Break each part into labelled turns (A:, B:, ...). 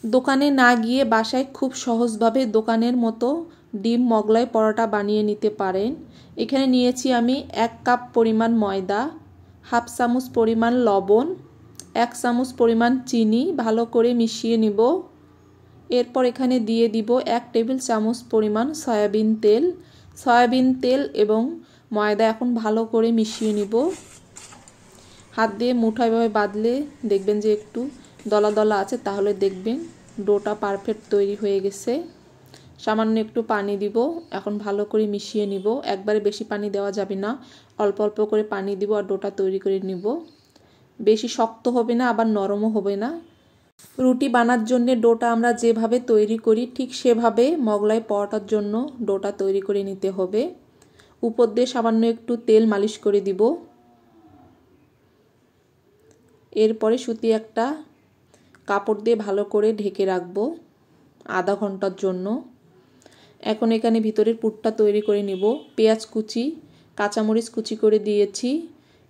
A: দোকানে না গিয়ে বাসায় খুব সহজভাবে দোকানের মতো ডিম মোগলাই পরোটা বানিয়ে নিতে পারেন। এখানে নিয়েছি আমি 1 কাপ পরিমাণ ময়দা, হাফ চামচ পরিমাণ লবণ, 1 চামচ পরিমাণ চিনি ভালো করে মিশিয়ে নিব। এরপর এখানে দিয়ে দিব 1 টেবিল চামচ পরিমাণ সয়াবিন তেল। সয়াবিন তেল এবং ময়দা এখন ভালো করে মিশিয়ে নিব। হাত দিয়ে মুঠাভাবে বাঁধলে দেখবেন যে একটু দলা দলা আছে, তাহলে দেখবেন ডোটা পারফেক্ট তৈরি হয়ে গেছে। সামান্য একটু পানি দিব, এখন ভালো করে মিশিয়ে নিব। একবারে বেশি পানি দেওয়া যাবে না, অল্প অল্প করে পানি দিব আর ডোটা তৈরি করে নিব। বেশি শক্ত হবে না, আবার নরমও হবে না। রুটি বানার জন্য ডোটা আমরা যেভাবে তৈরি করি ঠিক সেভাবে মোগলাই পরোটার জন্য ডোটা তৈরি করে নিতে হবে। উপর দিয়ে সামান্য একটু তেল মালিশ করে দিব। এরপরে সুতি একটা কাপড় দিয়ে ভালো করে ঢেকে রাখবো আধা ঘন্টার জন্য। এখন এখানে ভিতরের পুরটা তৈরি করে নিব। পেঁয়াজ কুচি, কাঁচামরিচ কুচি করে দিয়েছি।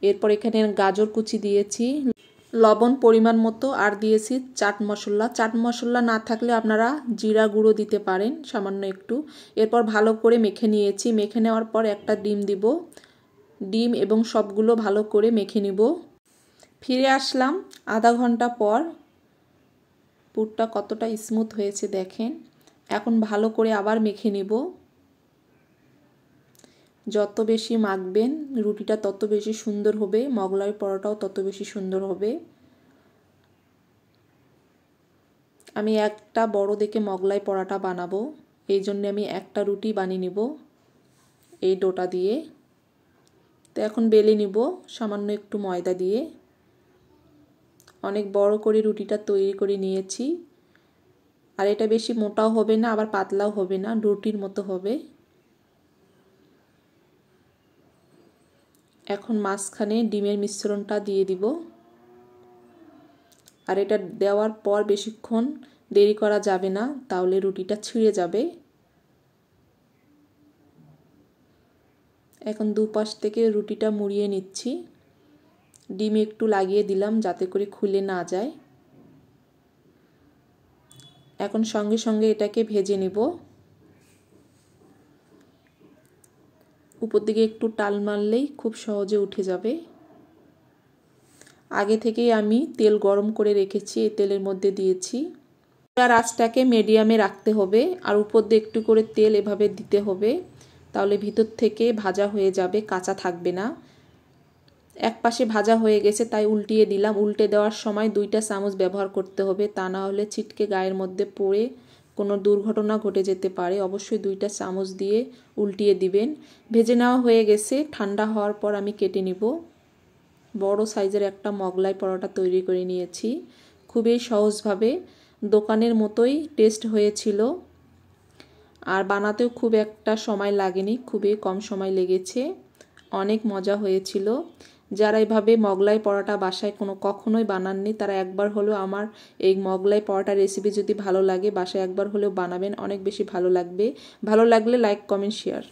A: এরপর এখানে গাজর কুচি দিয়েছি, লবণ পরিমাণ মতো, আর দিয়েছি চাট মশলা। চাট মশলা না থাকলে আপনারা জিরা গুঁড়ো দিতে পারেন সামান্য একটু। এরপর ভালো করে মেখে নিয়েছি। মেখে নেওয়ার পর একটা ডিম দিব। ডিম এবং সবগুলো ভালো করে মেখে নিব। ফিরে আসলাম আধা ঘন্টা পর। পুরটা কতটা স্মুথ হয়েছে দেখেন। এখন ভালো করে আবার মেখে নিব। যত বেশি মাখবেন রুটিটা তত বেশি সুন্দর হবে, মোগলাই পরোটাও তত বেশি সুন্দর হবে। আমি একটা বড় দেখে মোগলাই পরোটা বানাবো, এই জন্য আমি একটা রুটি বানিয়ে নিব এই ডোটা দিয়ে। তো এখন বেলে নিব সামান্য একটু ময়দা দিয়ে। অনেক বড় করে রুটিটা তৈরি করে নিয়েছি। আর এটা বেশি মোটাও হবে না, আবার পাতলাও হবে না, রুটির মতো হবে। এখন মাঝখানে ডিমের মিশ্রণটা দিয়ে দিব। আর এটা দেওয়ার পর বেশিক্ষণ দেরি করা যাবে না, তাহলে রুটিটা ছিঁড়ে যাবে। এখন দুপাশ থেকে রুটিটা মুড়িয়ে নিচ্ছি। ডিম একটু লাগিয়ে দিলাম যাতে করে খুলে না যায়। এখন সঙ্গে সঙ্গে এটাকে ভেজে নিব। উপর দিকে একটু টাল মারলেই খুব সহজে উঠে যাবে। আগে থেকেই আমি তেল গরম করে রেখেছি, এই তেলের মধ্যে দিয়েছি। আর আঁচটাকে মিডিয়ামে রাখতে হবে, আর উপর দিয়ে একটু করে তেল এভাবে দিতে হবে, তাহলে ভিতর থেকে ভাজা হয়ে যাবে, কাঁচা থাকবে না। এক পাশে ভাজা হয়ে গেছে তাই উল্টিয়ে দিলাম। উল্টে দেওয়ার সময় 2টা চামচ ব্যবহার করতে হবে, তা না হলে ছিটকে গায়ের মধ্যে পড়ে কোনো দুর্ঘটনা ঘটে যেতে পারে। অবশ্যই 2টা চামচ দিয়ে উল্টিয়ে দিবেন। ভেজে নেওয়া হয়ে গেছে। ঠান্ডা হওয়ার পর আমি কেটে নিব। বড় সাইজের একটা মোগলাই পরোটা তৈরি করে নিয়েছি। খুবই সহজভাবে দোকানের মতোই টেস্ট হয়েছিল, আর বানাতেও খুব একটা সময় লাগেনি, খুবই কম সময় লেগেছে। অনেক মজা হয়েছিল। যারা এভাবে মোগলাই পরোটা বাসায় কখনোই বানাননি, তারা একবার হলেও আমার এই মোগলাই পরোটা রেসিপি যদি ভালো লাগে বাসায় একবার হলেও বানাবেন, অনেক বেশি ভালো লাগবে। ভালো লাগলে লাইক, কমেন্ট, শেয়ার।